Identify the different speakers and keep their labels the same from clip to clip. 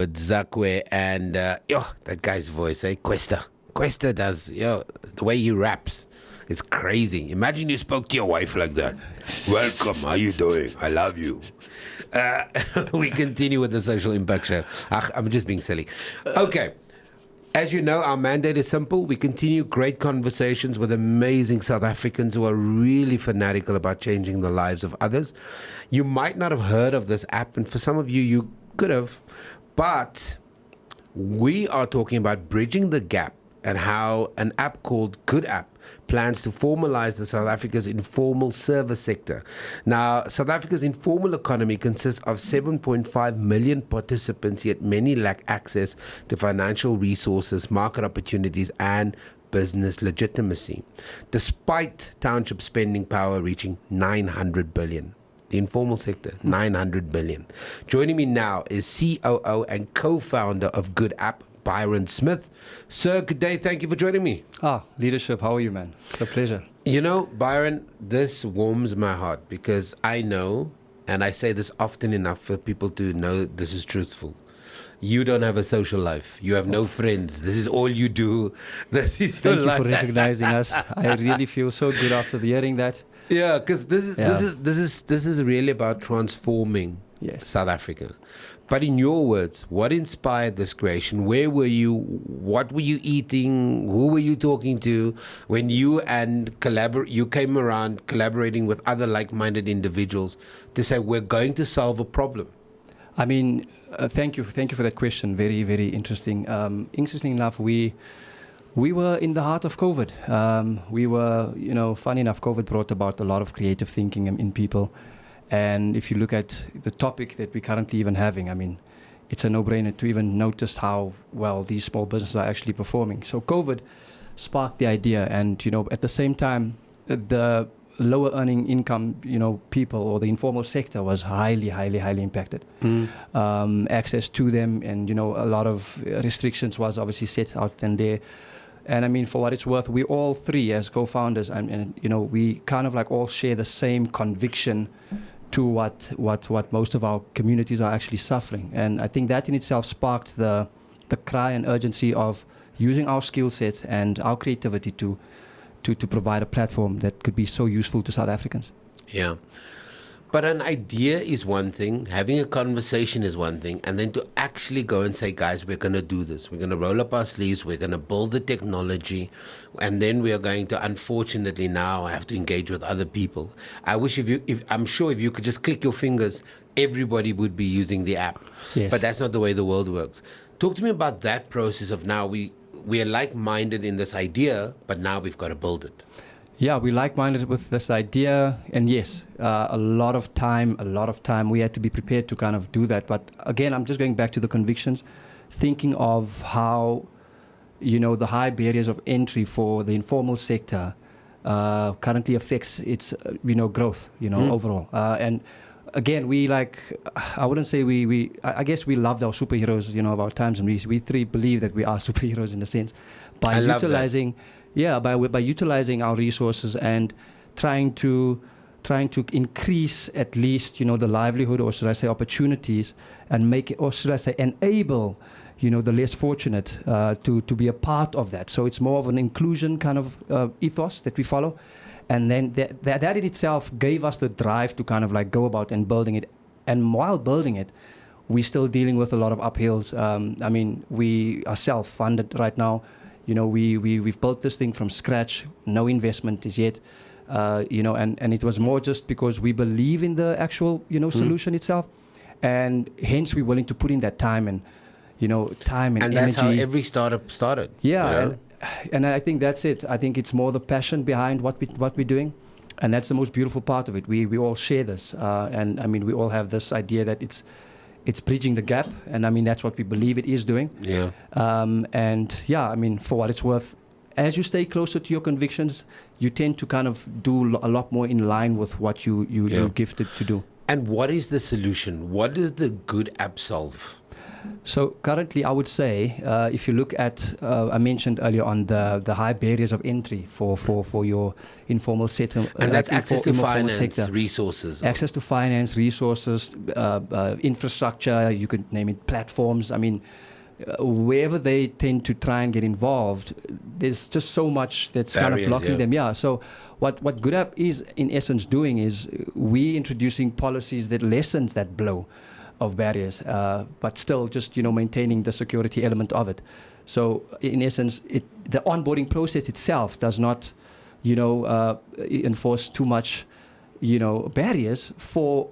Speaker 1: with Zakwe and that guy's voice, Questa. Questa does, the way he raps. It's crazy. Imagine you spoke to your wife like that. Welcome, how you doing? I love you. We continue with the Social Impact Show. I'm just being silly. Okay. As you know, our mandate is simple. We continue great conversations with amazing South Africans who are really fanatical about changing the lives of others. You might not have heard of this app, and for some of you, you could have. But we are talking about bridging the gap and how an app called GoodApp plans to formalize the South Africa's informal service sector. Now, South Africa's informal economy consists of 7.5 million participants, yet many lack access to financial resources, market opportunities, and business legitimacy, despite township spending power reaching 900 billion. The informal sector, 900 billion. Joining me now is COO and co-founder of GoodApp, Byron Smith. Sir, good day. Thank you for joining me.
Speaker 2: Leadership. How are you, man? It's a pleasure.
Speaker 1: You know, Byron, this warms my heart because I know, and I say this often enough for people to know this is truthful. You don't have a social life. You have no friends. This is all you do. This is your life.
Speaker 2: Thank you for recognizing us. I really feel so good after hearing that.
Speaker 1: Yeah, because this is really about transforming South Africa. But in your words, what inspired this creation? Where were you? What were you eating? Who were you talking to when you came around collaborating with other like-minded individuals to say we're going to solve a problem?
Speaker 2: I mean, thank you for that question. Very, very interesting. Interesting enough, we were in the heart of COVID. We were, funny enough, COVID brought about a lot of creative thinking in people. And if you look at the topic that we're currently even having, I mean, it's a no-brainer to even notice how well these small businesses are actually performing. So COVID sparked the idea, and at the same time, the lower earning income, people or the informal sector was highly impacted. Access to them, and a lot of restrictions was obviously set out and there. And I mean, for what it's worth, we all three as co-founders, and we kind of like all share the same conviction to what most of our communities are actually suffering. And I think that in itself sparked the cry and urgency of using our skill sets and our creativity to provide a platform that could be so useful to South Africans.
Speaker 1: Yeah. But an idea is one thing, having a conversation is one thing, and then to actually go and say, guys, we're going to do this. We're going to roll up our sleeves, we're going to build the technology, and then we are going to, unfortunately now, have to engage with other people. I wish I'm sure if you could just click your fingers, everybody would be using the app.
Speaker 2: Yes.
Speaker 1: But that's not the way the world works. Talk to me about that process of now we are like-minded in this idea, but now we've got to build it.
Speaker 2: Yeah, we like-minded with this idea, and yes, a lot of time, we had to be prepared to kind of do that. But again, I'm just going back to the convictions, thinking of how, the high barriers of entry for the informal sector currently affects its, growth, overall. And again, I wouldn't say I guess we loved our superheroes, of our times, and we three believe that we are superheroes in a sense. By utilizing... Yeah, by utilizing our resources and trying to increase at least, the livelihood, or should I say opportunities, and make it, or should I say enable, the less fortunate to be a part of that. So it's more of an inclusion kind of ethos that we follow. And then that in itself gave us the drive to kind of like go about and building it. And while building it, we're still dealing with a lot of uphills. I mean, we are self-funded right now. We've built this thing from scratch, no investment is yet, and it was more just because we believe in the actual, solution itself, and hence we're willing to put in that time and energy.
Speaker 1: That's how every startup started.
Speaker 2: Yeah, and I think that's it. I think it's more the passion behind what we're doing, and that's the most beautiful part of it. We all share this, and I mean, we all have this idea that it's bridging the gap, and I mean that's what we believe it is doing.
Speaker 1: Yeah.
Speaker 2: And yeah, I mean, for what it's worth, as you stay closer to your convictions, you tend to kind of do a lot more in line with what you're gifted to do.
Speaker 1: And what is the solution? What does the GoodApp solve?
Speaker 2: So currently, I would say, if you look at, I mentioned earlier on the high barriers of entry for your informal sector.
Speaker 1: And that's access to finance, resources.
Speaker 2: Access to finance, resources, infrastructure, you could name it, platforms. I mean, wherever they tend to try and get involved, there's just so much that's
Speaker 1: Barriers,
Speaker 2: kind of blocking them. Yeah. So what GoodApp is in essence doing is we introducing policies that lessens that blow of barriers, but still just maintaining the security element of it. So in essence, the onboarding process itself does not enforce too much barriers for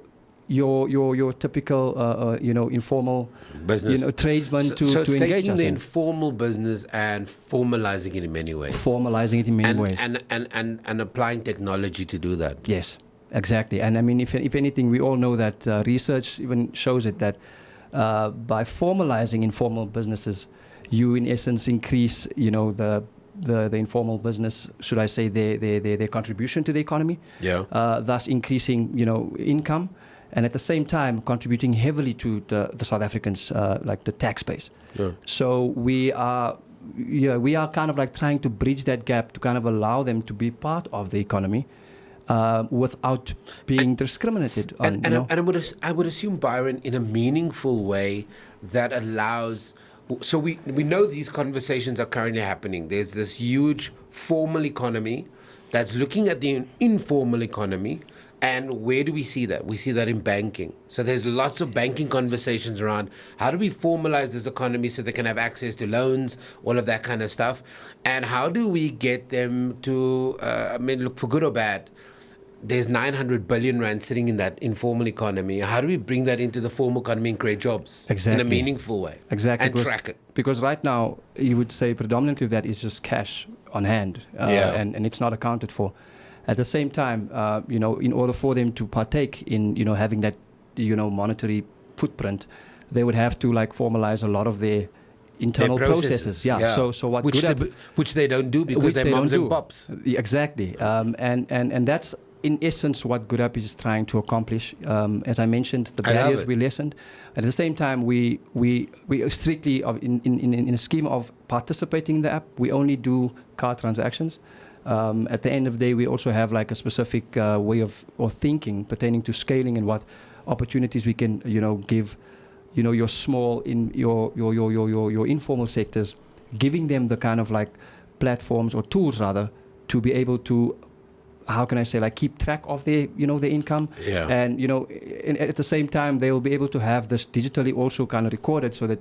Speaker 2: your typical informal
Speaker 1: business
Speaker 2: tradesman to
Speaker 1: it's
Speaker 2: engage
Speaker 1: taking
Speaker 2: us
Speaker 1: the
Speaker 2: in.
Speaker 1: Informal business and formalizing it in many ways.
Speaker 2: Formalizing it in many ways.
Speaker 1: And applying technology to do that.
Speaker 2: Yes, exactly. And I mean, if anything, we all know that research even shows it that by formalizing informal businesses, you in essence increase the informal business, should I say, their contribution to the economy.
Speaker 1: Yeah.
Speaker 2: Thus increasing income. And at the same time, contributing heavily to the South Africans, like the tax base.
Speaker 1: Yeah.
Speaker 2: So we are kind of like trying to bridge that gap to kind of allow them to be part of the economy without being discriminated on.
Speaker 1: And I would assume, Byron, in a meaningful way that allows. So we know these conversations are currently happening. There's this huge formal economy that's looking at the informal economy. And where do we see that? We see that in banking. So there's lots of banking conversations around how do we formalize this economy so they can have access to loans, all of that kind of stuff. And how do we get them to, look, for good or bad, there's 900 billion rand sitting in that informal economy. How do we bring that into the formal economy and create jobs in a meaningful way?
Speaker 2: Exactly.
Speaker 1: And track it.
Speaker 2: Because right now, you would say predominantly that is just cash on hand, and it's not accounted for. At the same time, in order for them to partake in, having that, monetary footprint, they would have to formalize a lot of their internal processes. Yeah. So what
Speaker 1: which they don't do because they're moms and pops.
Speaker 2: Exactly. And that's in essence what GoodApp is trying to accomplish. As I mentioned, the barriers we lessened. At the same time, we strictly in a scheme of participating in the app. We only do card transactions. At the end of the day, we also have a specific way of thinking pertaining to scaling and what opportunities we can, give, your small your informal sectors, giving them the kind of platforms or tools rather to be able to, how can I say, keep track of their, their income.
Speaker 1: Yeah.
Speaker 2: And, at the same time, they will be able to have this digitally also kind of recorded so that,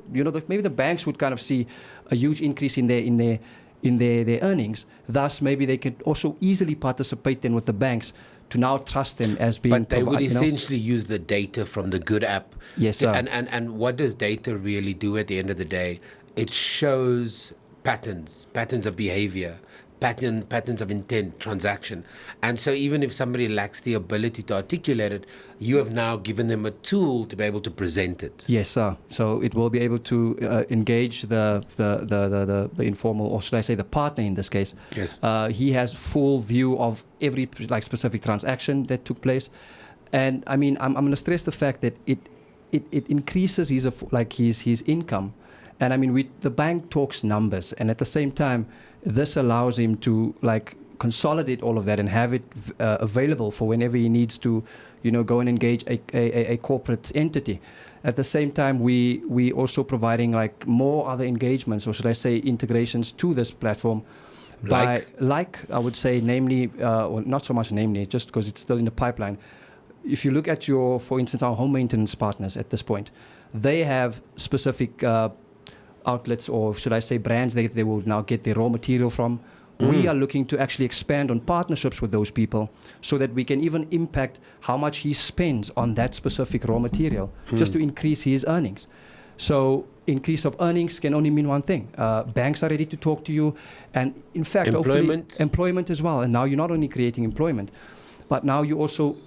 Speaker 2: maybe the banks would kind of see a huge increase in their earnings. Thus, maybe they could also easily participate then with the banks to now trust them as being.
Speaker 1: But they would essentially use the data from the GoodApp.
Speaker 2: Yes, sir.
Speaker 1: And what does data really do at the end of the day? It shows patterns of behavior, patterns of intent, transaction. And so even if somebody lacks the ability to articulate it, you have now given them a tool to be able to present it.
Speaker 2: Yes, sir. So it will be able to engage the informal, or should I say the partner in this case.
Speaker 1: Yes.
Speaker 2: He has full view of every specific transaction that took place. And I mean, I'm going to stress the fact that it increases his income. And I mean, the bank talks numbers, and at the same time, this allows him to consolidate all of that and have it available for whenever he needs to, go and engage a corporate entity. At the same time, we also providing more other engagements, or should I say integrations to this platform. I would say, namely, or not so much namely, just because it's still in the pipeline. If you look at for instance, our home maintenance partners at this point, they have specific outlets, or should I say brands, they will now get their raw material from. We are looking to actually expand on partnerships with those people so that we can even impact how much he spends on that specific raw material just to increase his earnings. So increase of earnings can only mean one thing. Banks are ready to talk to you, and in fact, employment as well. And now you're not only creating employment, but now you also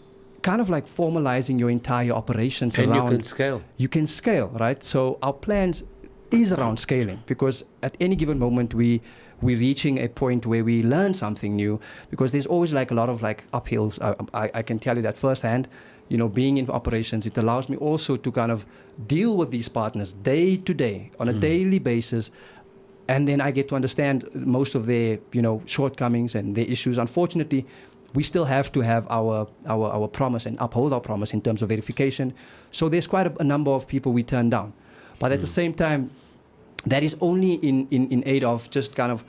Speaker 2: kind of formalizing your entire operations
Speaker 1: and
Speaker 2: around.
Speaker 1: You can scale.
Speaker 2: You can scale, right? So our plans is around scaling, because at any given moment we're reaching a point where we learn something new, because there's always a lot of uphills. I can tell you that firsthand. being in operations, it allows me also to kind of deal with these partners day to day on a daily basis. And then I get to understand most of their, shortcomings and their issues. Unfortunately, we still have to have our promise and uphold our promise in terms of verification. So there's quite a number of people we turn down. But at the same time, that is only in aid of just kind of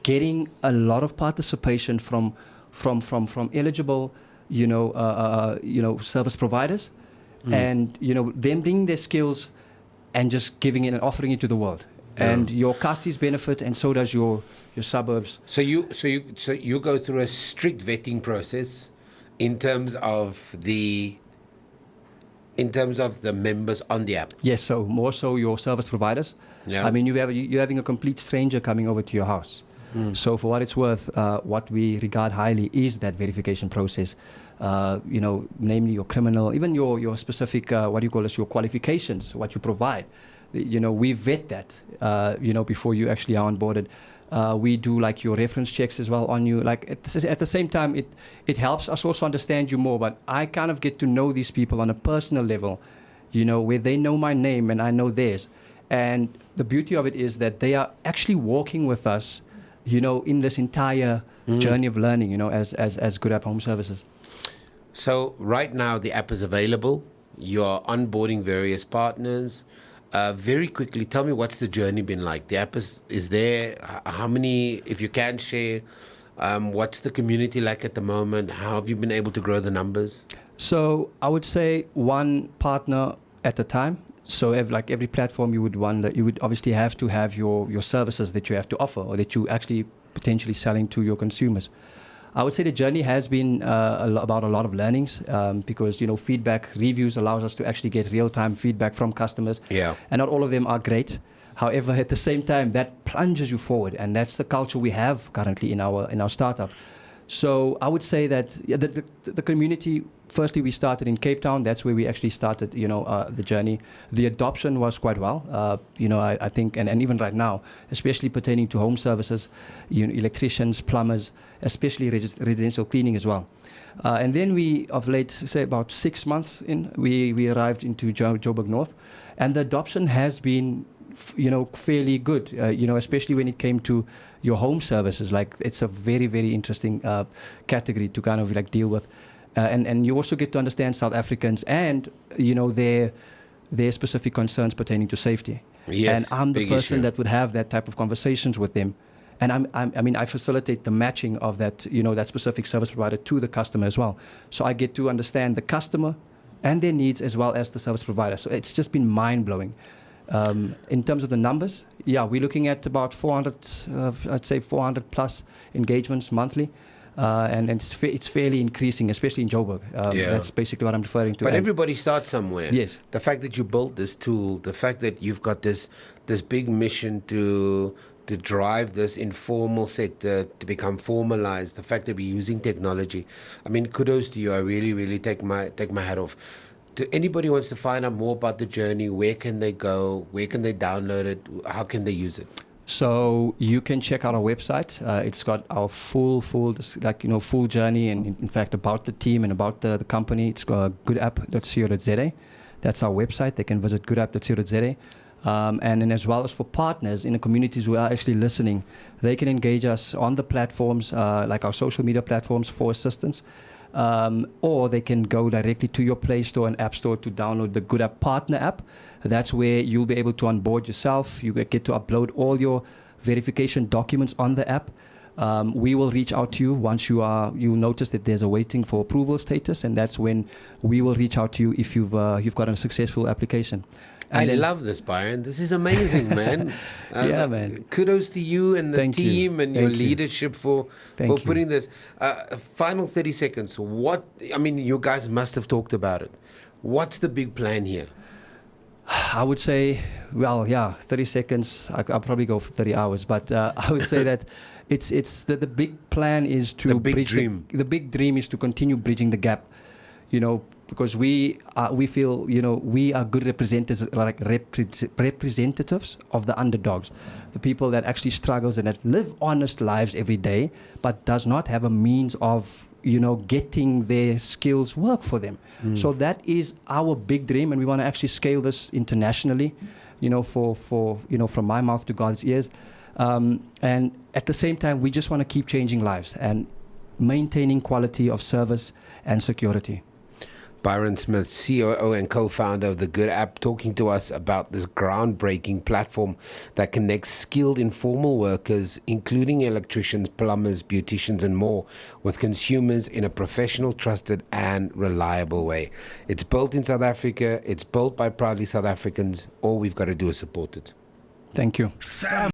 Speaker 2: getting a lot of participation from eligible, service providers, and them bringing their skills and just giving it and offering it to the world. And your casties benefit, and so does your suburbs.
Speaker 1: So you go through a strict vetting process in terms of the members on the app.
Speaker 2: Yes, so more so your service providers.
Speaker 1: Yeah.
Speaker 2: I mean, you're having a complete stranger coming over to your house. So for what it's worth, what we regard highly is that verification process. Namely your criminal, even your specific, your qualifications, what you provide. We vet that, before you actually are onboarded. We do like your reference checks as well on you. Like at the same time, it helps us also understand you more. But I kind of get to know these people on a personal level, where they know my name and I know theirs. And the beauty of it is that they are actually walking with us, in this entire journey of learning, as GoodApp Home Services.
Speaker 1: So right now the app is available. You're onboarding various partners. Very quickly, tell me, what's the journey been like? The app is there. How many, if you can share, what's the community like at the moment? How have you been able to grow the numbers?
Speaker 2: So I would say one partner at a time. So every platform you would obviously have to have your services that you have to offer, or that you actually potentially selling to your consumers. I would say the journey has been about a lot of learnings, because feedback, reviews allows us to actually get real-time feedback from customers.
Speaker 1: Yeah.
Speaker 2: And not all of them are great. However, at the same time, that plunges you forward, and that's the culture we have currently in our startup. So I would say that the community. Firstly, we started in Cape Town. That's where we actually started, the journey. The adoption was quite well, I think, and even right now, especially pertaining to home services, electricians, plumbers, especially residential cleaning as well. And then we, of late, say about 6 months in, we arrived into Joburg North, and the adoption has been, fairly good, especially when it came to your home services. Like, it's a very, very interesting category to kind of like deal with. And you also get to understand South Africans and, their specific concerns pertaining to safety.
Speaker 1: Yes,
Speaker 2: and I'm the person
Speaker 1: issue.
Speaker 2: that would have that type of conversations with them. And I facilitate the matching of that, that specific service provider to the customer as well. So I get to understand the customer and their needs as well as the service provider. So it's just been mind-blowing. In terms of the numbers, we're looking at about 400, I'd say 400 plus engagements monthly. And it's fairly increasing, especially in Joburg. That's basically what I'm referring to.
Speaker 1: But everybody starts somewhere.
Speaker 2: Yes.
Speaker 1: The fact that you built this tool, the fact that you've got this big mission to drive this informal sector to become formalized, the fact that we're using technology. I mean, kudos to you. I really, really take my hat off. To anybody who wants to find out more about the journey, where can they go? Where can they download it? How can they use it?
Speaker 2: So you can check out our website. It's got our full journey, and in fact about the team and about the company. It's goodapp.co.za. That's our website. They can visit goodapp.co.za. And then as well as for partners in the communities who are actually listening, they can engage us on the platforms, like our social media platforms, for assistance. Or they can go directly to your Play Store and App Store to download the GoodApp Partner app. That's where you'll be able to onboard yourself. You get to upload all your verification documents on the app. We will reach out to you once you notice that there's a waiting for approval status, and that's when we will reach out to you if you've got a successful application.
Speaker 1: I love this, Byron. This is amazing, man.
Speaker 2: Yeah, man.
Speaker 1: Kudos to you and the team and your leadership for putting this. Final 30 seconds. You guys must have talked about it. What's the big plan here?
Speaker 2: I would say, 30 seconds. I'll probably go for 30 hours, but I would say that it's the big plan is to
Speaker 1: the big dream.
Speaker 2: The big dream is to continue bridging the gap, because we feel we are good representatives of the underdogs, the people that actually struggles and that live honest lives every day, but does not have a means of getting their skills work for them. So that is our big dream, and we want to actually scale this internationally, for from my mouth to God's ears. And at the same time, we just want to keep changing lives and maintaining quality of service and security.
Speaker 1: Byron Smith, COO and co-founder of the GoodApp, talking to us about this groundbreaking platform that connects skilled informal workers, including electricians, plumbers, beauticians, and more, with consumers in a professional, trusted, and reliable way. It's built in South Africa. It's built by proudly South Africans. All we've got to do is support it.
Speaker 2: Thank you.
Speaker 3: Samm.